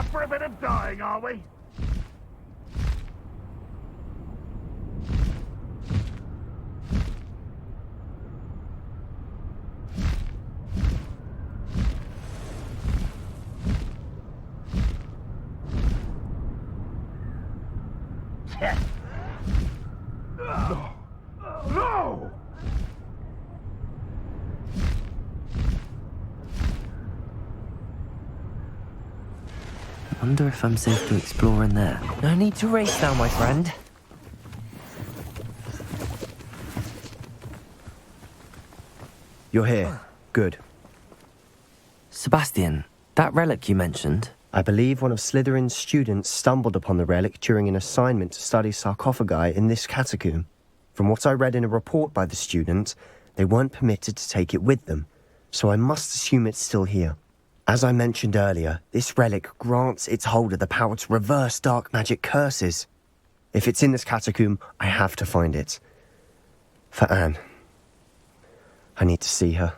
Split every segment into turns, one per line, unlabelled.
up for a bit of dying, are we? No!
I wonder if I'm safe to explore in there. No need to race now, my friend.
You're here. Good.
Sebastian, that relic you mentioned.
I believe one of Slytherin's students stumbled upon the relic during an assignment to study sarcophagi in this catacomb. From what I read in a report by the student, they weren't permitted to take it with them, so I must assume it's still here. As I mentioned earlier, this relic grants its holder the power to reverse dark magic curses. If it's in this catacomb, I have to find it. For Anne. I need to see her.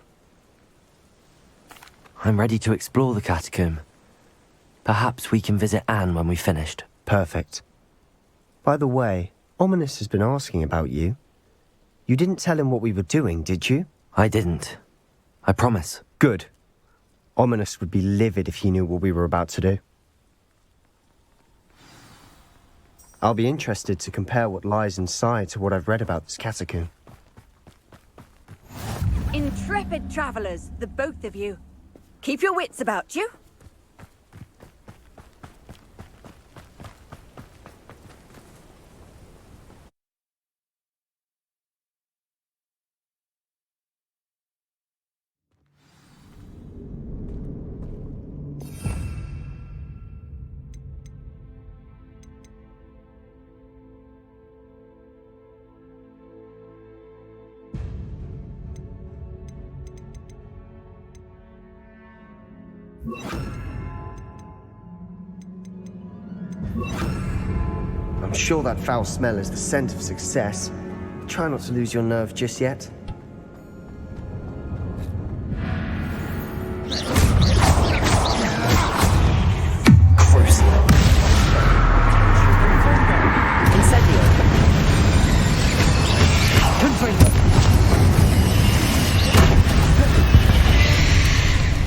I'm ready to explore the catacomb. Perhaps we can visit Anne when we've finished.
Perfect. By the way, Ominous has been asking about you. You didn't tell him what we were doing, did you?
I didn't. I promise.
Good. Ominous would be livid if he knew what we were about to do. I'll be interested to compare what lies inside to what I've read about this catacomb.
Intrepid travelers, the both of you. Keep your wits about you.
I'm sure that foul smell is the scent of success. Try not to lose your nerve just yet.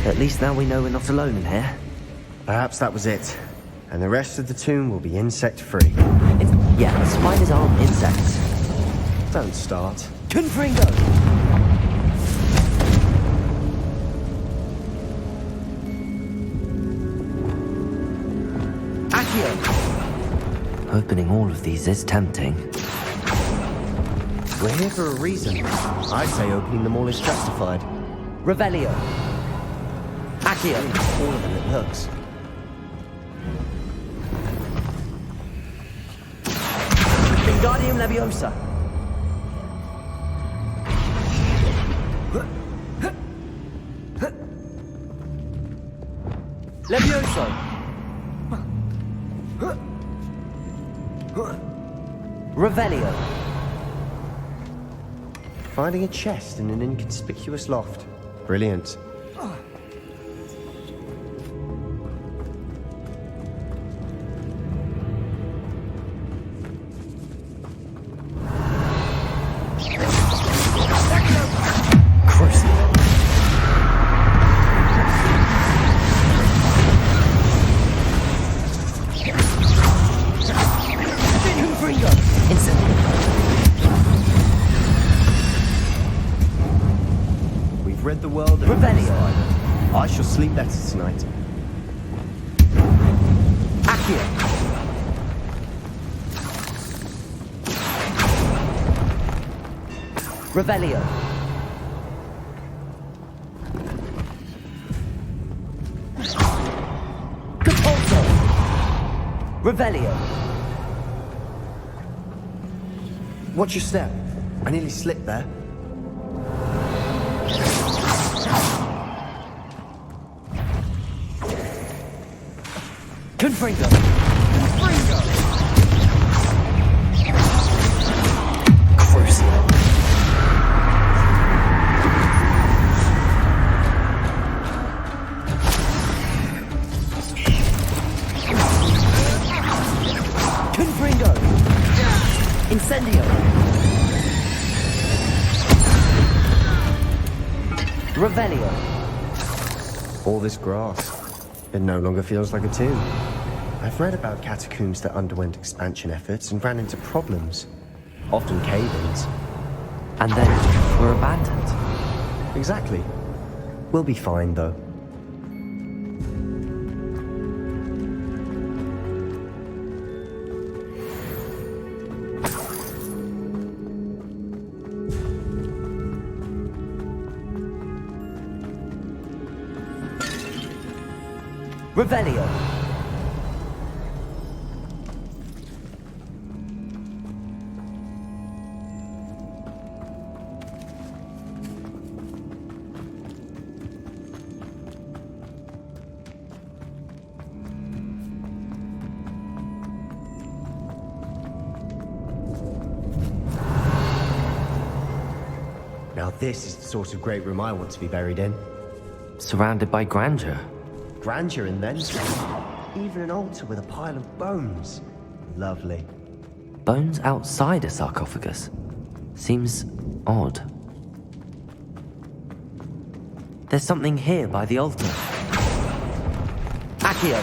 At least now we know we're not alone in here.
Perhaps that was it. And the rest of the tomb will be insect-free.
Yeah, spiders aren't insects.
Don't start.
Confringo! Accio! Opening all of these is tempting.
We're here for a reason. I say opening them all is justified.
Revelio. Accio.
All of them it looks.
Wingardium Leviosa. Levioso. Revelio.
Finding a chest in an inconspicuous loft. Brilliant. Read the world and
Revelio.
I shall sleep better tonight.
Accio. Revelio. Capulso. Revelio.
Watch your step. I nearly slipped there.
Confringo. Crucio. Revelio.
All this grass. It no longer feels like a tomb. I've read about catacombs that underwent expansion efforts and ran into problems. Often cave-ins.
And then were abandoned.
Exactly. We'll be fine, though.
Revelio.
Now this is the sort of great room I want to be buried in.
Surrounded by grandeur.
Grandeur and then some. Even an altar with a pile of bones. Lovely.
Bones outside a sarcophagus. Seems odd. There's something here by the altar. Accio.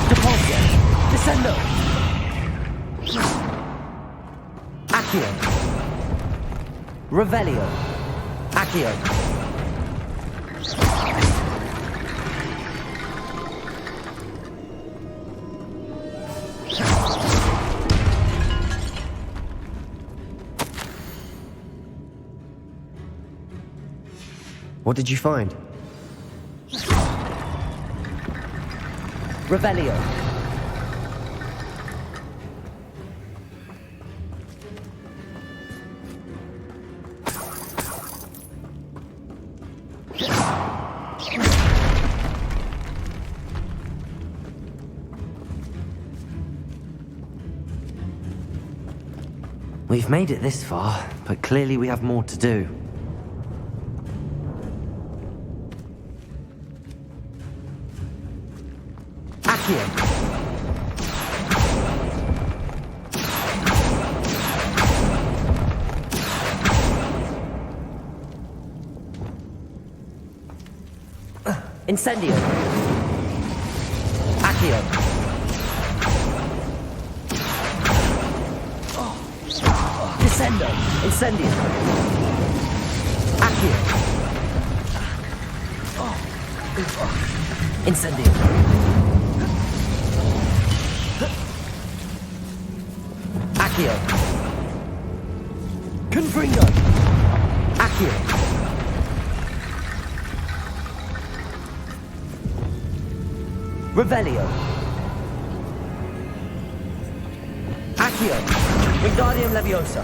Deposit. Descendo. Accio. Revelio. Accio.
What did you find?
Revelio. We've made it this far, but clearly we have more to do. Accio. Incendio. Accio. Descendo. Incendio. Accio. Incendio. Accio. Confringo. Accio. Revelio. Accio. Wingardium Leviosa.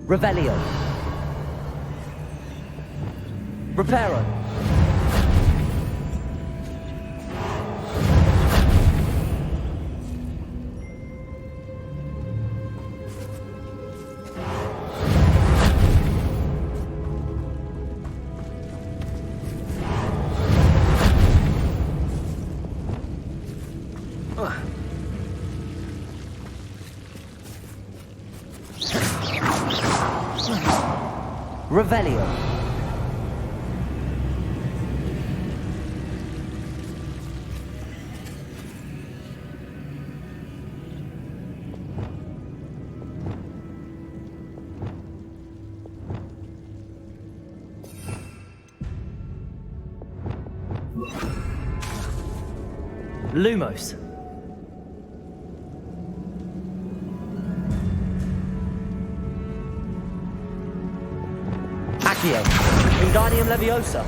Revelio. Reparo. Revelio. Lumos. Accio. Wingardium Leviosa.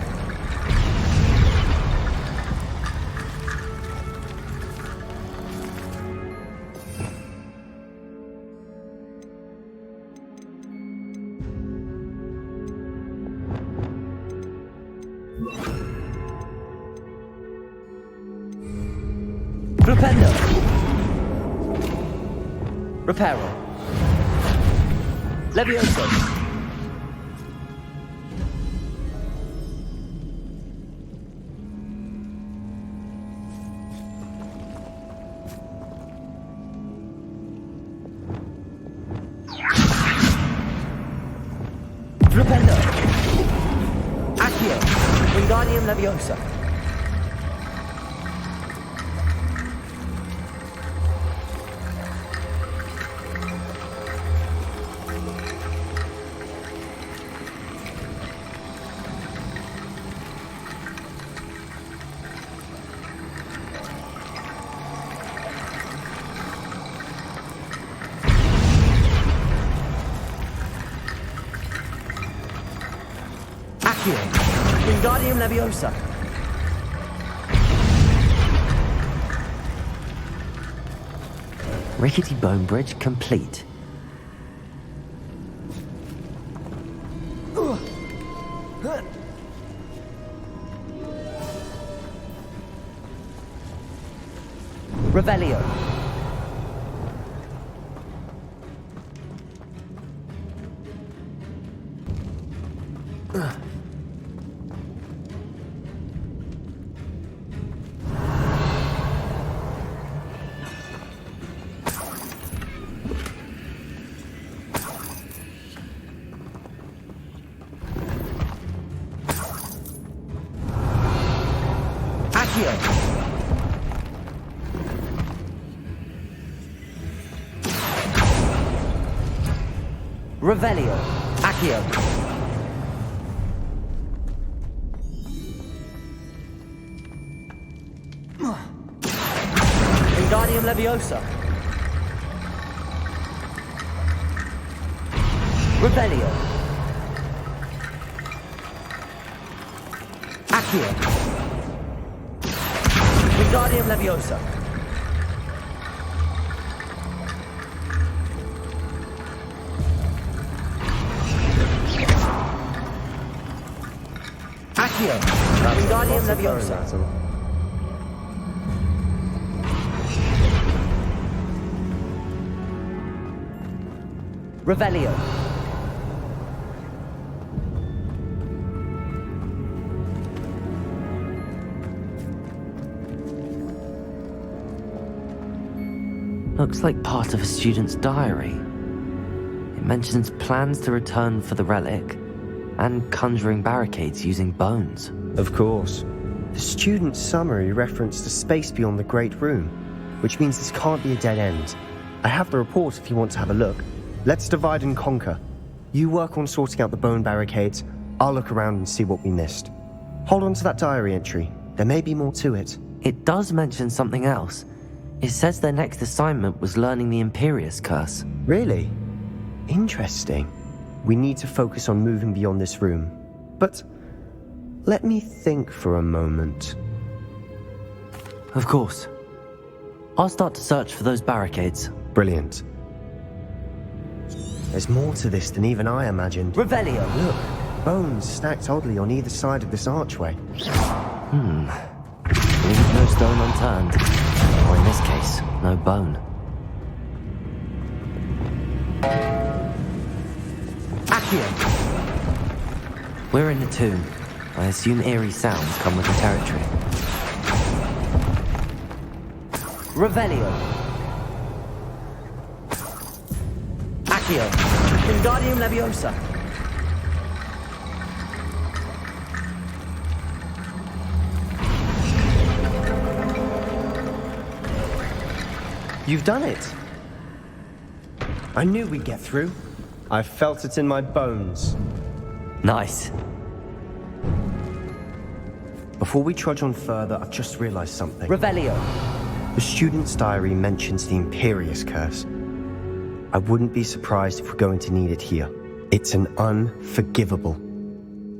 Flipendo! Reparo! Levioso! Flipendo! Accio! Wingardium Leviosa! Wingardium Leviosa.
Rickety bone bridge complete.
Revelio. Revelio. Accio. Wingardium Leviosa. Revelio. Accio. Wingardium Leviosa. Accio. Wingardium Leviosa. Revelio. Looks like part of a student's diary. It mentions plans to return for the relic and conjuring barricades using bones.
Of course. The student's summary referenced a space beyond the Great Room, which means this can't be a dead end. I have the report if you want to have a look. Let's divide and conquer. You work on sorting out the bone barricades. I'll look around and see what we missed. Hold on to that diary entry. There may be more to it.
It does mention something else. It says their next assignment was learning the Imperius Curse.
Really? Interesting. We need to focus on moving beyond this room. But let me think for a moment.
Of course. I'll start to search for those barricades.
Brilliant. There's more to this than even I imagined.
Revelio!
Look, bones stacked oddly on either side of this archway.
Leave no stone unturned. Or in this case, no bone. Accio! We're in the tomb. I assume eerie sounds come with the territory. Revelio! Accio! Wingardium Leviosa!
You've done it! I knew we'd get through. I felt it in my bones.
Nice.
Before we trudge on further, I've just realized something.
Revelio!
The student's diary mentions the Imperius Curse. I wouldn't be surprised if we're going to need it here. It's an unforgivable,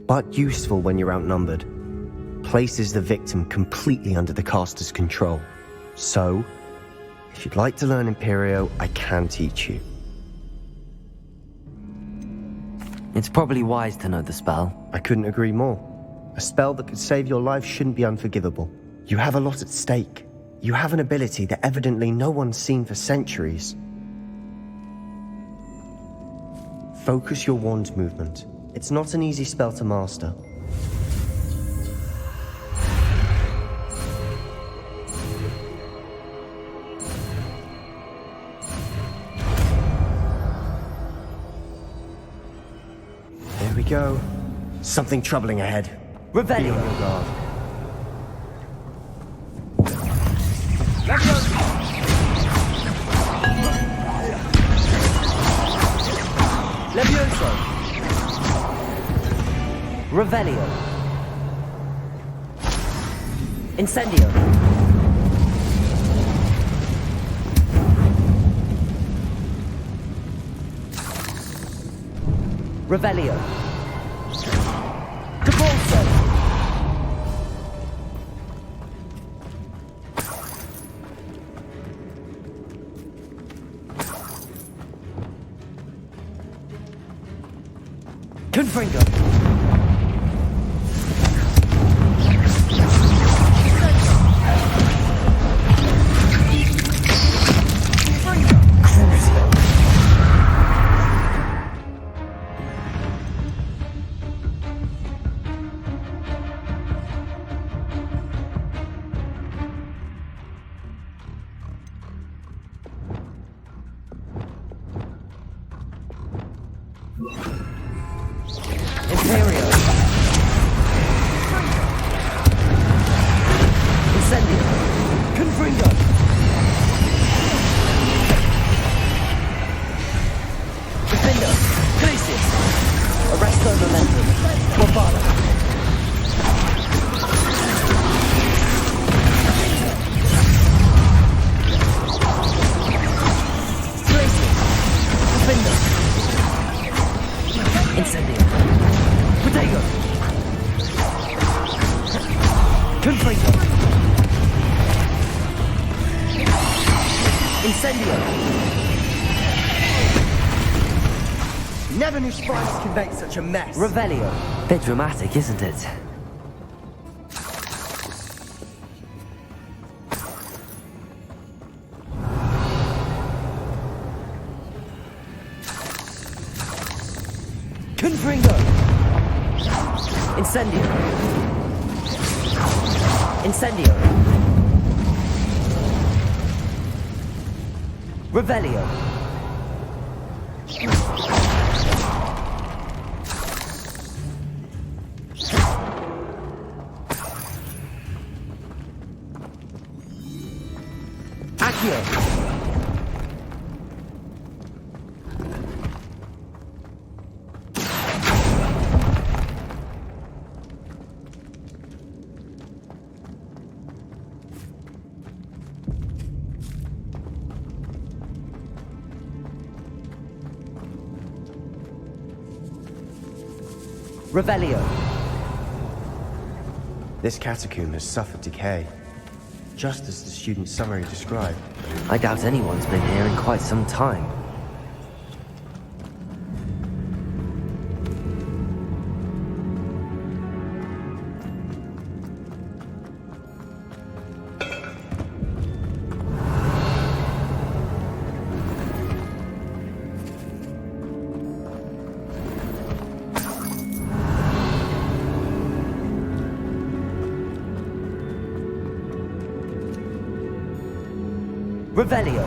but useful when you're outnumbered. Places the victim completely under the caster's control. So, if you'd like to learn Imperio, I can teach you.
It's probably wise to know the spell.
I couldn't agree more. A spell that could save your life shouldn't be unforgivable. You have a lot at stake. You have an ability that evidently no one's seen for centuries. Focus your wand movement. It's not an easy spell to master. There we go. Something troubling ahead.
Revelio.
Be on your guard.
Levioso. Revelio. Incendio. Revelio. Cabolso. Confringo. Imperio. Incendio. Confringo. Defendo. Glacius. Arresto Momentum. Bombada. Glacius. Defendo. Incendio. Protego. Confringo. Incendio.
Never knew spiders could make such a mess.
Revelio. Bit dramatic, isn't it? Confringo. Incendio. Incendio. Revelio. Accio. Revelio.
This catacomb has suffered decay, just as the student's summary described.
I doubt anyone's been here in quite some time. Revelio.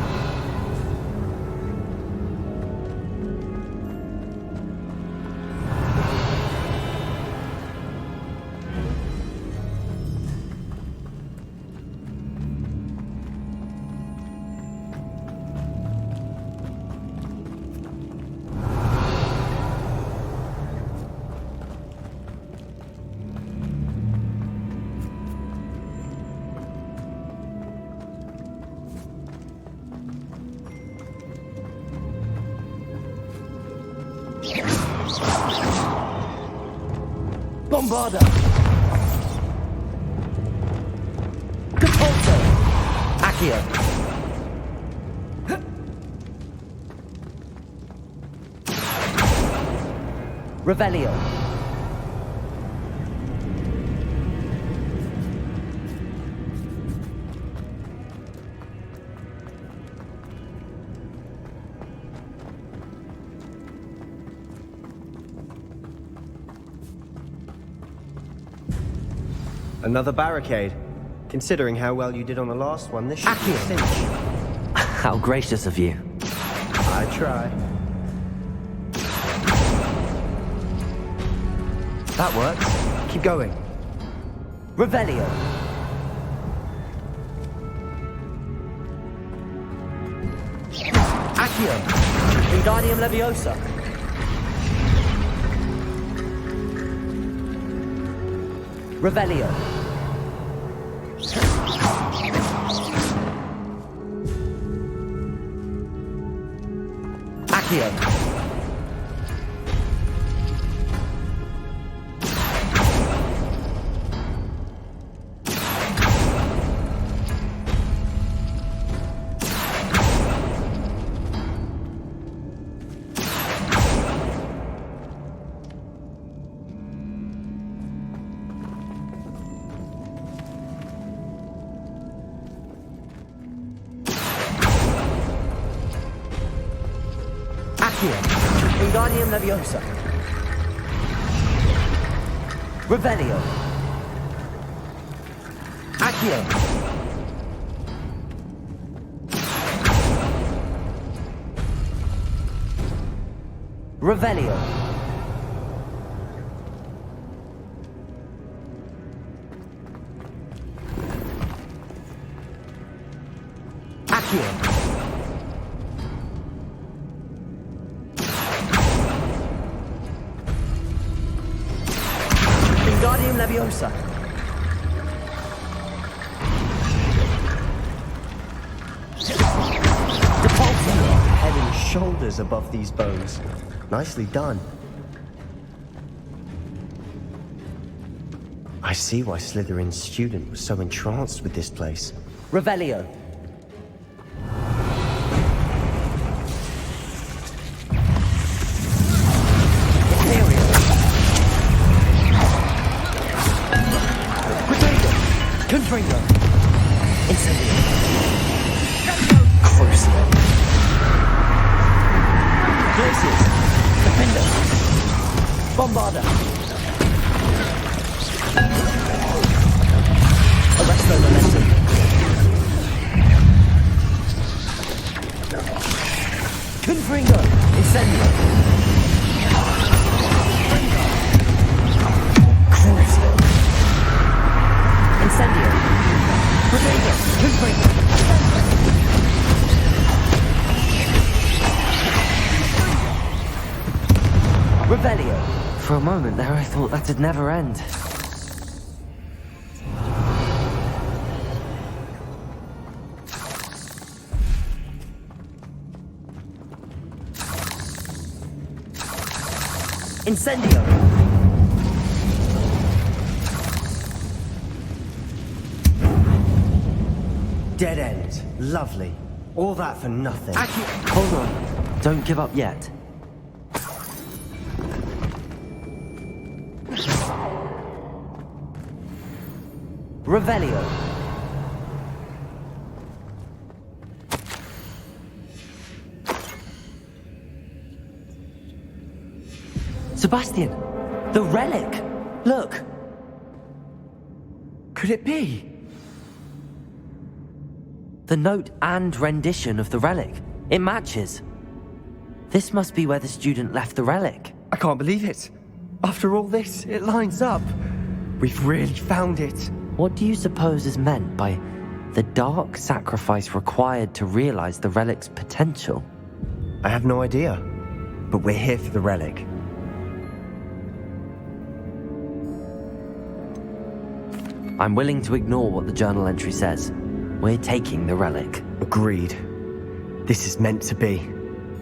Bombarda. Capolto. Accio. Revelio.
Another barricade. Considering how well you did on the last one, this should be a cinch.
How gracious of you.
I try. That works. Keep going.
Revelio. Accio. Wingardium Leviosa. Revelio. Accio. Wingardium Leviosa. Revelio. Accio. Revelio. Accio. Wingardium Leviosa.
Head and shoulders above these bones. Nicely done. I see why Slytherin's student was so entranced with this place.
Revelio. Confringo. Incendio. Crucio. Glacius. Defender. Bombarda. Arresto Momentum. Confringo. Incendio. Crucio. Incendio. Rodrigo. Confringo. Revelio. For a moment there, I thought that'd never end. Incendio.
Dead end. Lovely. All that for nothing.
Hold on. Don't give up yet. Revelio. Sebastian, the relic. Look. Could it be? The note and rendition of the relic. It matches. This must be where the student left the relic.
I can't believe it. After all this, it lines up. We've really found it.
What do you suppose is meant by the dark sacrifice required to realize the relic's potential?
I have no idea. But we're here for the relic.
I'm willing to ignore what the journal entry says. We're taking the relic.
Agreed. This is meant to be.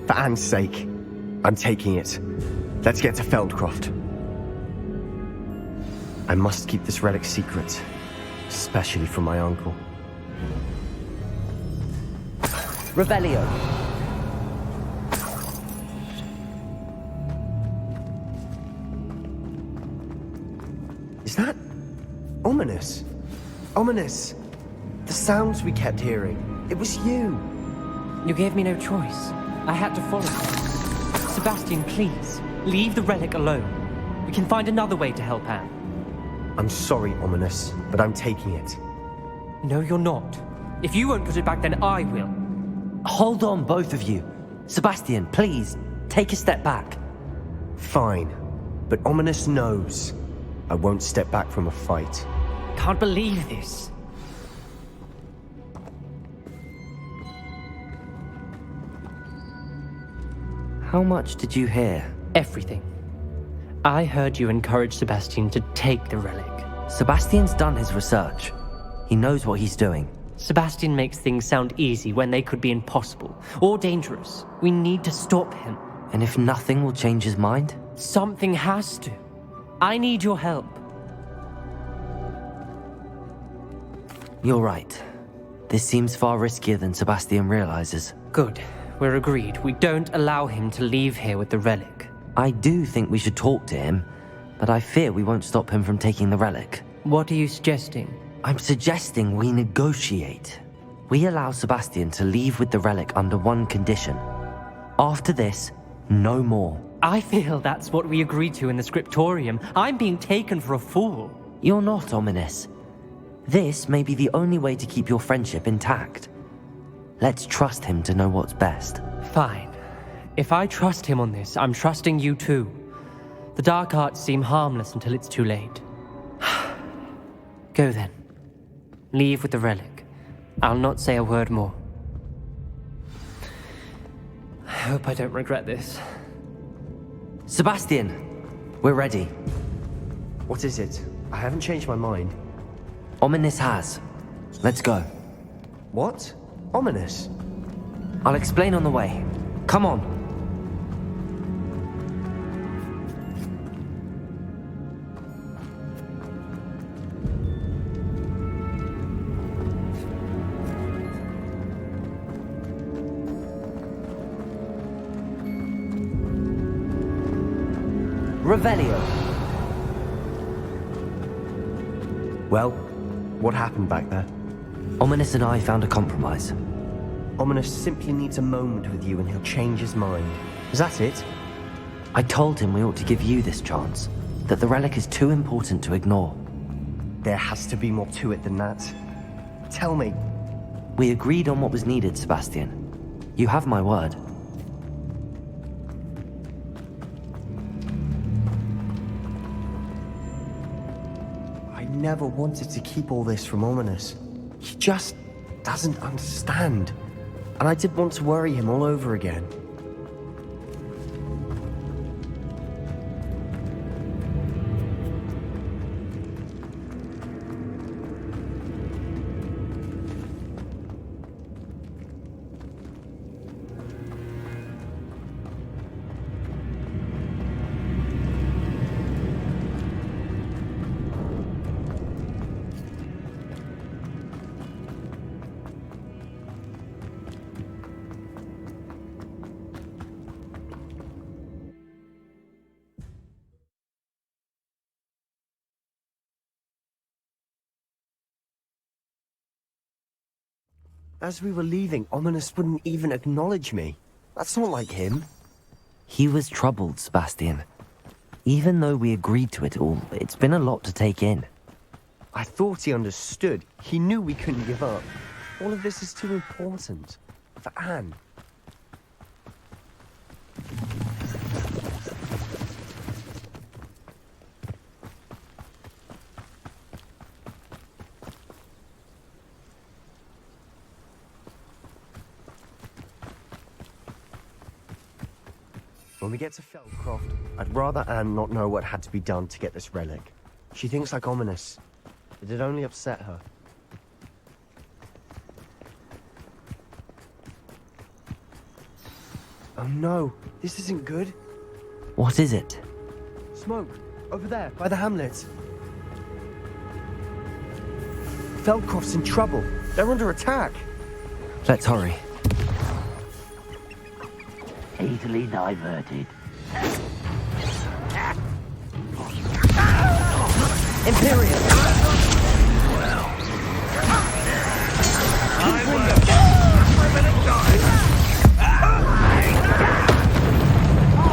For Anne's sake, I'm taking it. Let's get to Feldcroft. I must keep this relic secret, especially from my uncle.
Revelio.
Is that ominous? Ominous. The sounds we kept hearing. It was you.
You gave me no choice. I had to follow you. Sebastian, please, leave the relic alone. We can find another way to help Anne.
I'm sorry, Ominous, but I'm taking it.
No, you're not. If you won't put it back, then I will.
Hold on, both of you. Sebastian, please, take a step back.
Fine, but Ominous knows I won't step back from a fight.
Can't believe this.
How much did you hear?
Everything. I heard you encourage Sebastian to take the relic.
Sebastian's done his research. He knows what he's doing.
Sebastian makes things sound easy when they could be impossible or dangerous. We need to stop him.
And if nothing will change his mind?
Something has to. I need your help.
You're right. This seems far riskier than Sebastian realizes.
Good. We're agreed. We don't allow him to leave here with the relic.
I do think we should talk to him, but I fear we won't stop him from taking the relic.
What are you suggesting?
I'm suggesting we negotiate. We allow Sebastian to leave with the relic under one condition. After this, no more.
I feel that's what we agreed to in the scriptorium. I'm being taken for a fool.
You're not, Ominous. This may be the only way to keep your friendship intact. Let's trust him to know what's best.
Fine. If I trust him on this, I'm trusting you too. The dark arts seem harmless until it's too late. Go then. Leave with the relic. I'll not say a word more. I hope I don't regret this.
Sebastian, we're ready.
What is it? I haven't changed my mind.
Ominous has. Let's go.
What? Ominous?
I'll explain on the way. Come on. Revelio.
Well, what happened back there?
Ominous and I found a compromise.
Ominous simply needs a moment with you and he'll change his mind. Is that it?
I told him we ought to give you this chance, that the relic is too important to ignore.
There has to be more to it than that. Tell me.
We agreed on what was needed, Sebastian. You have my word.
I never wanted to keep all this from Ominous. He just doesn't understand. And I didn't want to worry him all over again. As we were leaving, Ominous wouldn't even acknowledge me. That's not like him.
He was troubled, Sebastian. Even though we agreed to it all, it's been a lot to take in.
I thought he understood. He knew we couldn't give up. All of this is too important. For Anne. When we get to Feldcroft, I'd rather Anne not know what had to be done to get this relic. She thinks like Ominous. It'd only upset her. Oh no, this isn't good.
What is it?
Smoke, over there, by the hamlet. Feldcroft's in trouble. They're under attack.
Let's hurry.
Easily diverted.
Imperium!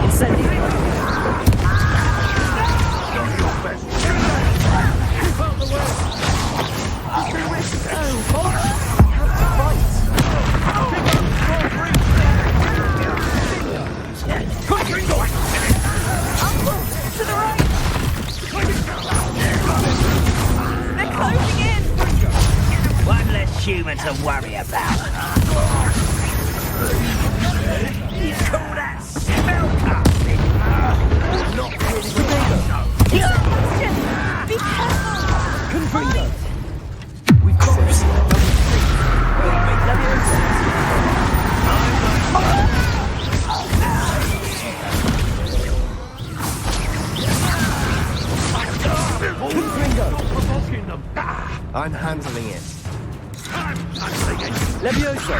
Incendio!
human to worry about. You call that spellcasting? Not
Be careful!
Confringo! We've got to see it. I'm handling it. Levioso!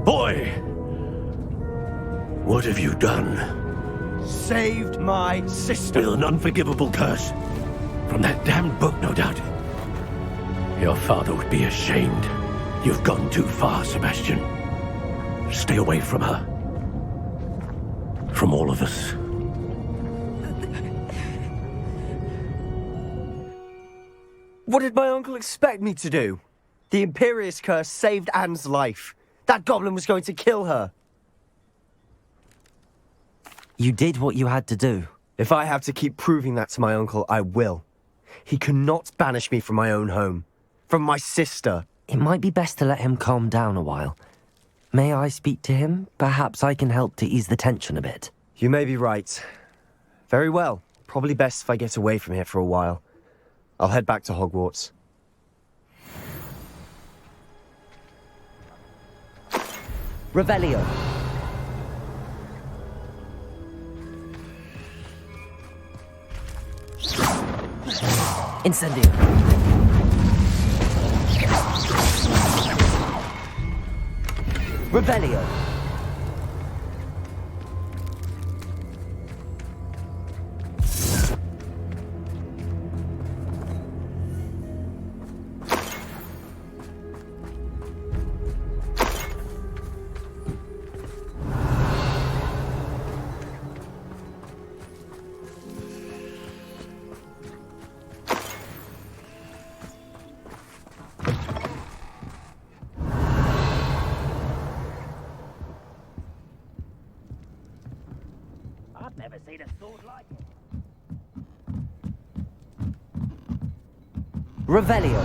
Boy! What have you done?
Saved my sister.
With an unforgivable curse. From that damned book, no doubt. Your father would be ashamed. You've gone too far, Sebastian. Stay away from her. From all of us.
What did my uncle expect me to do? The Imperious curse saved Anne's life. That goblin was going to kill her.
You did what you had to do.
If I have to keep proving that to my uncle, I will. He cannot banish me from my own home. From my sister.
It might be best to let him calm down a while. May I speak to him? Perhaps I can help to ease the tension a bit.
You may be right. Very well. Probably best if I get away from here for a while. I'll head back to Hogwarts.
Revelio. Incendio. Revelio.
I've never seen a sword like it.
Revelio.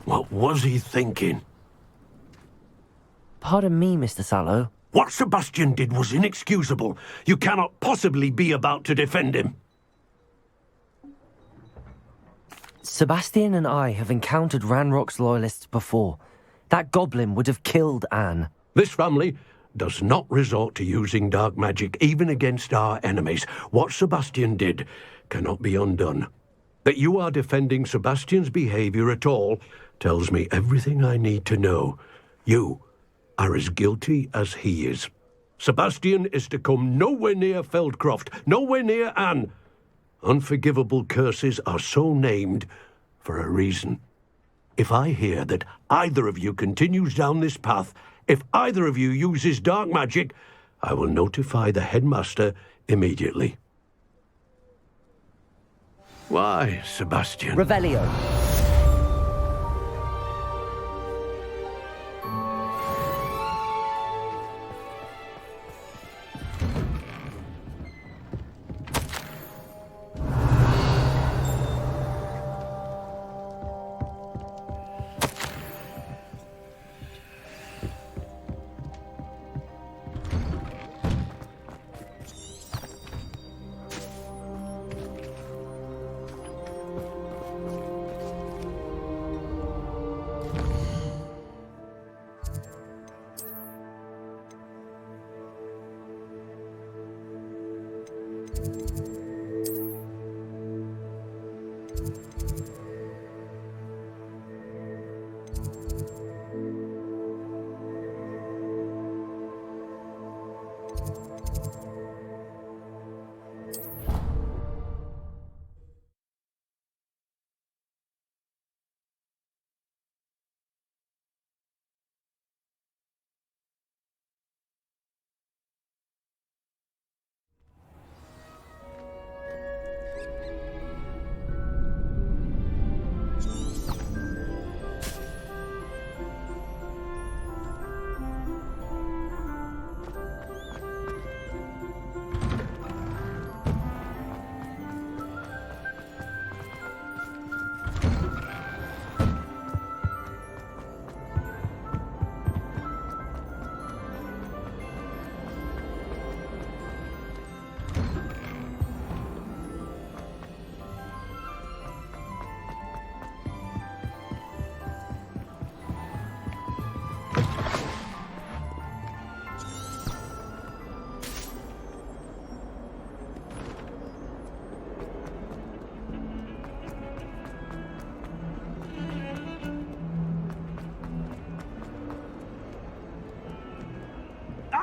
What was he thinking?
Pardon me, Mr. Sallow.
What Sebastian did was inexcusable. You cannot possibly be about to defend him.
Sebastian and I have encountered Ranrock's loyalists before. That goblin would have killed Anne.
This family does not resort to using dark magic, even against our enemies. What Sebastian did cannot be undone. That you are defending Sebastian's behavior at all tells me everything I need to know. You are as guilty as he is. Sebastian is to come nowhere near Feldcroft, nowhere near Anne. Unforgivable curses are so named for a reason. If I hear that either of you continues down this path, if either of you uses dark magic, I will notify the headmaster immediately. Why, Sebastian?
Revelio.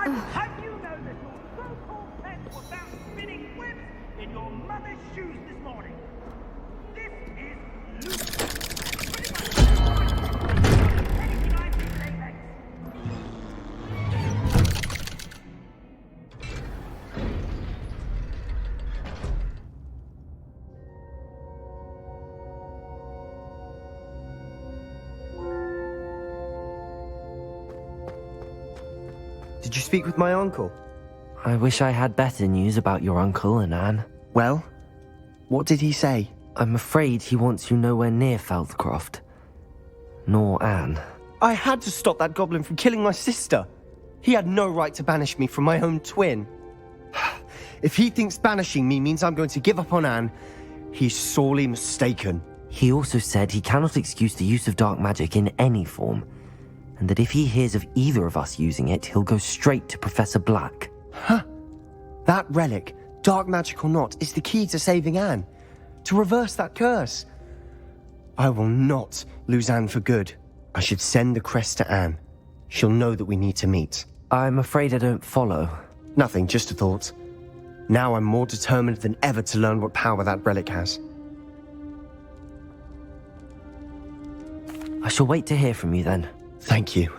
Have you known that your so-called pets were found spinning webs in your mother's shoes this morning? This is loose. Anything I see with Apex.
Did you speak with my uncle?
I wish I had better news about your uncle and Anne.
Well, what did he say?
I'm afraid he wants you nowhere near Feldcroft. Nor Anne.
I had to stop that goblin from killing my sister. He had no right to banish me from my own twin. If he thinks banishing me means I'm going to give up on Anne, he's sorely mistaken.
He also said he cannot excuse the use of dark magic in any form, and that if he hears of either of us using it, he'll go straight to Professor Black.
Huh. That relic, dark magic or not, is the key to saving Anne. To reverse that curse. I will not lose Anne for good. I should send the crest to Anne. She'll know that we need to meet.
I'm afraid I don't follow.
Nothing, just a thought. Now I'm more determined than ever to learn what power that relic has.
I shall wait to hear from you then.
Thank you.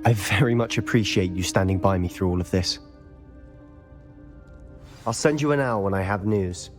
I very much appreciate you standing by me through all of this. I'll send you an owl when I have news.